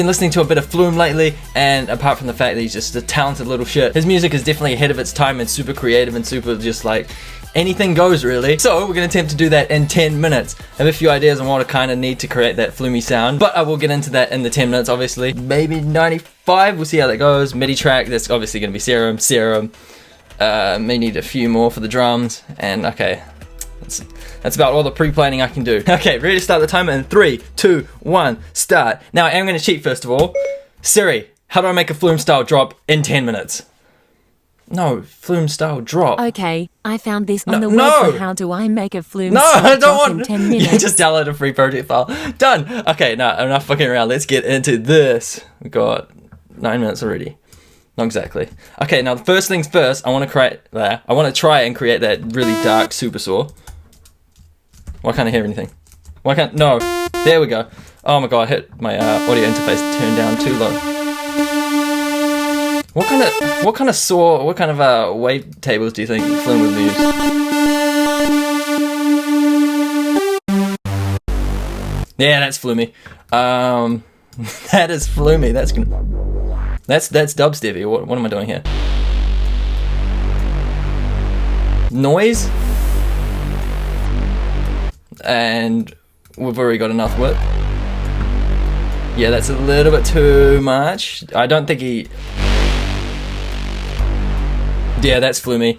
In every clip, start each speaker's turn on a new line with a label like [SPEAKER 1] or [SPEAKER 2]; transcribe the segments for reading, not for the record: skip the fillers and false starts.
[SPEAKER 1] Been listening to a bit of Flume lately, and apart from the fact that he's just a talented little shit, his music is definitely ahead of its time and super creative and super just like anything goes really. So we're gonna attempt to do that in 10 minutes. I have a few ideas on what I kind of need to create that Flumey sound, but I will get into that in the 10 minutes obviously. Maybe 95, we'll see how that goes. MIDI track, that's obviously gonna be Serum. May need a few more for the drums, and okay. That's about all the pre-planning I can do. Okay, ready to start the timer in 3, 2, 1, start. Now I am going to cheat first of all. Siri, how do I make a Flume style drop in 10 minutes? No, Flume style drop.
[SPEAKER 2] Okay, I found this on the web for how do I make a Flume
[SPEAKER 1] I
[SPEAKER 2] style
[SPEAKER 1] don't
[SPEAKER 2] drop
[SPEAKER 1] want
[SPEAKER 2] in 10 minutes.
[SPEAKER 1] You just download a free project file. Done. Okay, no, enough fucking around. Let's get into this. We've got 9 minutes already. Not exactly. Okay, now the first things first, I want to try and create that really dark super saw. Why can't I hear anything? Why can't... No. There we go. Oh my god, I hit my audio interface turned down too low. What kind of saw, what kind of wave tables do you think Flume would use? Yeah, that's Flumey. That is Flumey. That's dubsteppy. What am I doing here? Noise? And we've already got enough width. Yeah, that's a little bit too much. I don't think he... Yeah, that's Flumey.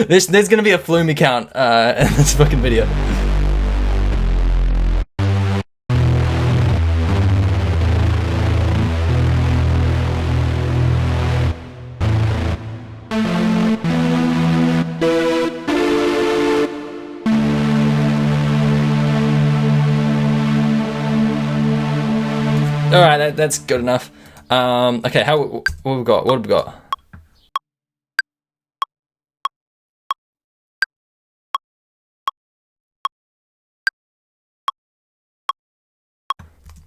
[SPEAKER 1] There's gonna be a Flumey count in this fucking video. Alright, that's good enough. Okay, what have we got? What have we got?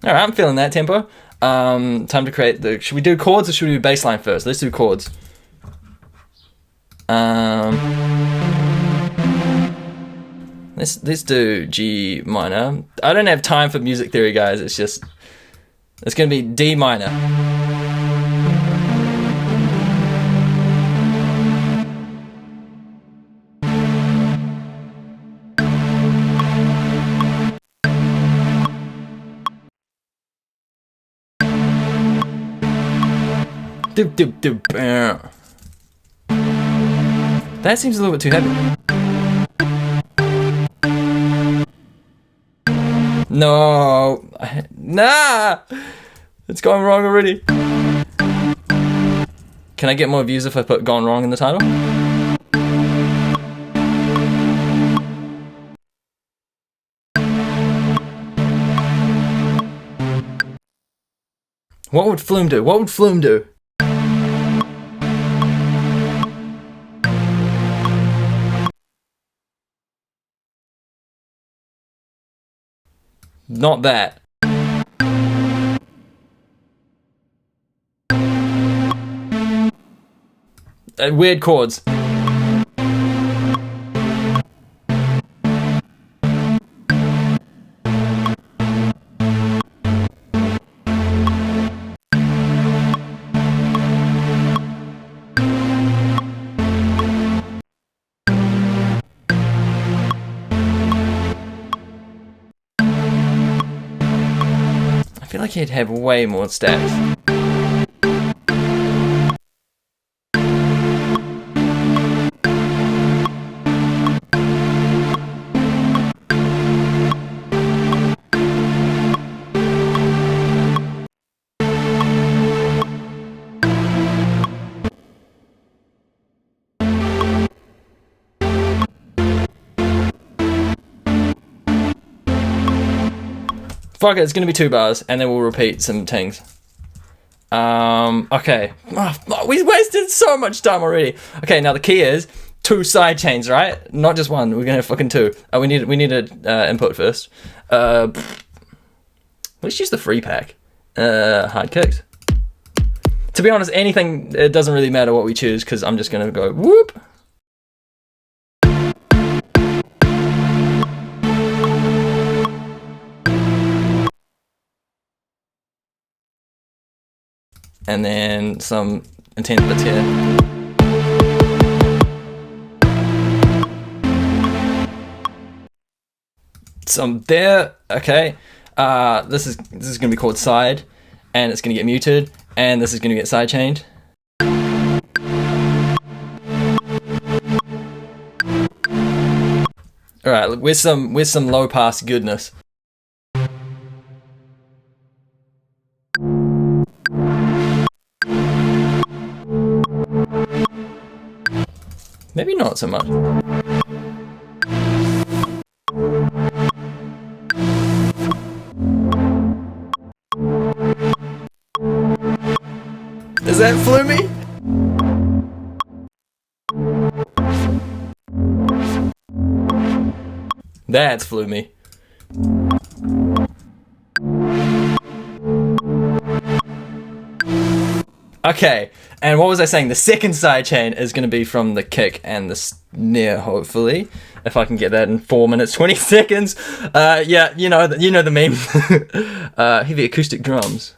[SPEAKER 1] Alright, I'm feeling that tempo. Time to create the... Should we do chords or should we do bass line first? Let's do chords. Let's do G minor. I don't have time for music theory, guys. It's gonna be D minor. Doop doop doop. That seems a little bit too heavy. No, nah, it's gone wrong already. Can I get more views if I put "gone wrong" in the title? What would Flume do? What would Flume do? Not that. Weird chords. I feel like he'd have way more stacks. Fuck it, it's gonna be 2 bars, and then we'll repeat some things. Okay. Oh, we wasted so much time already. Okay, now the key is 2 side chains, right? Not just 1. We're gonna have fucking 2. We need a input first. Let's use the free pack. Hard kicks. To be honest, anything, it doesn't really matter what we choose, because I'm just gonna go whoop. and then some intense bits here. Some there, okay. This is gonna be called side, and it's gonna get muted, and this is gonna get sidechained. All right, where's some low pass goodness? Maybe not so much. Is that Flume? That's Flume. Okay, and what was I saying? The second sidechain is going to be from the kick and the snare, hopefully. If I can get that in 4 minutes, 20 seconds. Yeah, you know the meme. Heavy acoustic drums.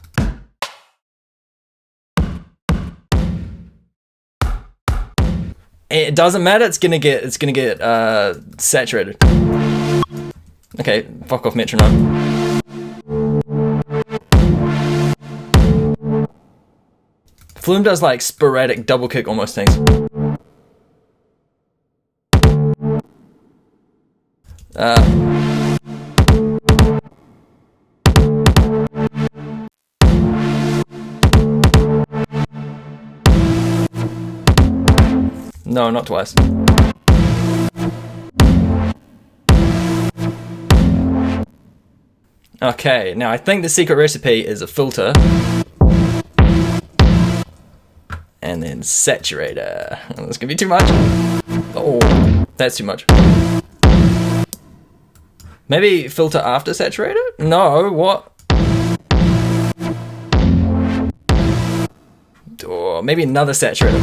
[SPEAKER 1] It doesn't matter. It's gonna get saturated. Okay, fuck off metronome. Flume does like sporadic double kick almost things. No, not twice. Okay, now I think the secret recipe is a filter. And then saturator. Oh, that's gonna be too much. Oh, that's too much. Maybe filter after saturator? No, what? Or maybe another saturator.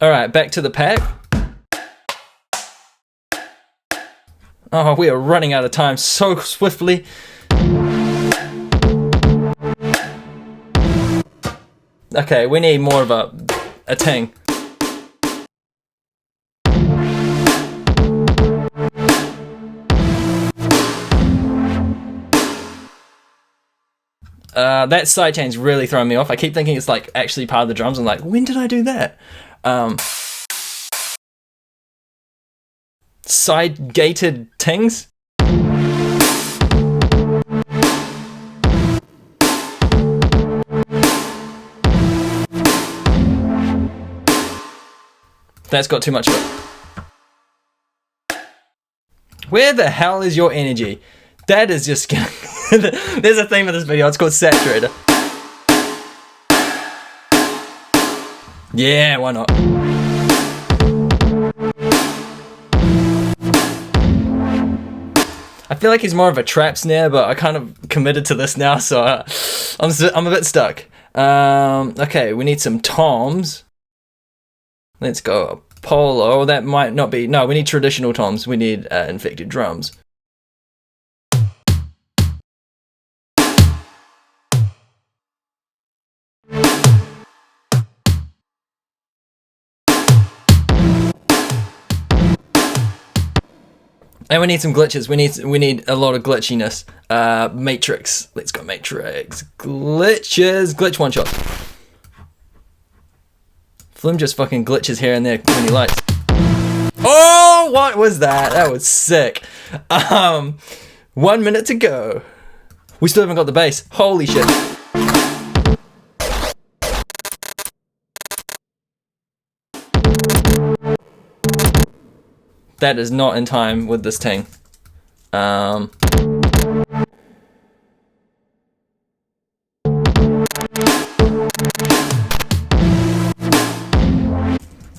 [SPEAKER 1] Alright, back to the pack. Oh, we are running out of time so swiftly. Okay, we need more of a ting. That sidechain's really throwing me off. I keep thinking it's like actually part of the drums. I'm like, when did I do that? Side gated tings. That's got too much of it. Where the hell is your energy? That is just gonna... There's a theme of this video, it's called Saturator. Yeah, why not? I feel like he's more of a trap snare, but I kind of committed to this now, so I'm a bit stuck. Okay, we need some toms. Let's go polo. That might not be... No, we need traditional toms. We need infected drums. And we need some glitches. We need a lot of glitchiness. Matrix. Let's go Matrix. Glitches. Glitch one shot. Flume just fucking glitches here and there when he likes. Oh, what was that? That was sick. 1 minute to go. We still haven't got the bass. Holy shit. That is not in time with this thing.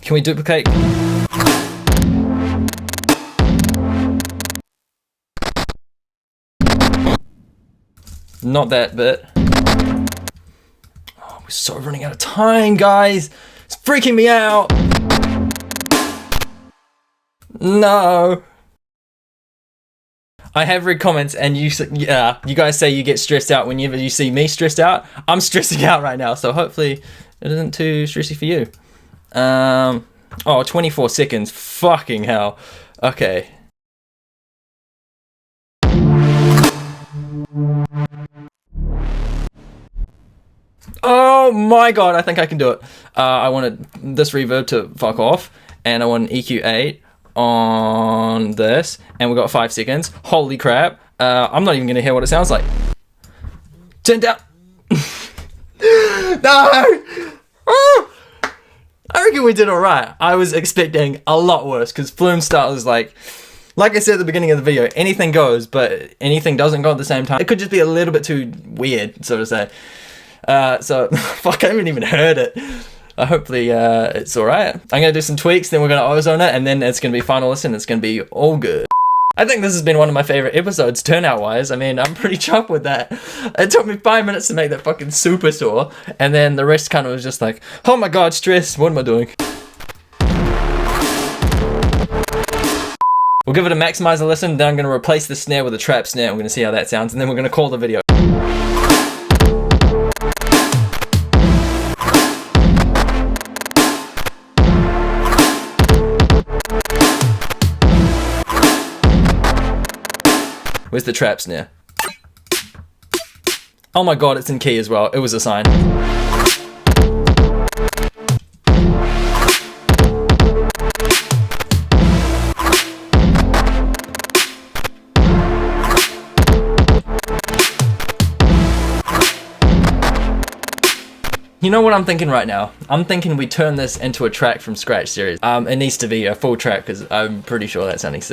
[SPEAKER 1] Can we duplicate? Not that bit. Oh, we're so running out of time, guys. It's freaking me out. No. I have read comments, and you guys say you get stressed out whenever you see me stressed out. I'm stressing out right now, so hopefully it isn't too stressy for you. Oh, 24 seconds. Fucking hell. Okay. Oh my god, I think I can do it. I wanted this reverb to fuck off, and I want an EQ8 on this, and we got 5 seconds. Holy crap. I'm not even gonna hear what it sounds like. Turn down. No! Oh! I reckon we did alright. I was expecting a lot worse, because Flume style is like I said at the beginning of the video, anything goes, but anything doesn't go at the same time. It could just be a little bit too weird, so to say. So, fuck, I haven't even heard it. Hopefully, it's alright. I'm gonna do some tweaks, then we're gonna ozone it, and then it's gonna be final listen, it's gonna be all good. I think this has been one of my favorite episodes, turnout-wise. I mean, I'm pretty chuffed with that. It took me 5 minutes to make that fucking super sore, and then the rest kind of was just like, oh my god, stress, what am I doing? We'll give it a maximizer listen, then I'm gonna replace the snare with a trap snare, and we're gonna see how that sounds, and then we're gonna call the video. Where's the trap snare? Oh my god, it's in key as well. It was a sign. You know what I'm thinking right now? I'm thinking we turn this into a track from scratch series. It needs to be a full track because I'm pretty sure that's sounding sick.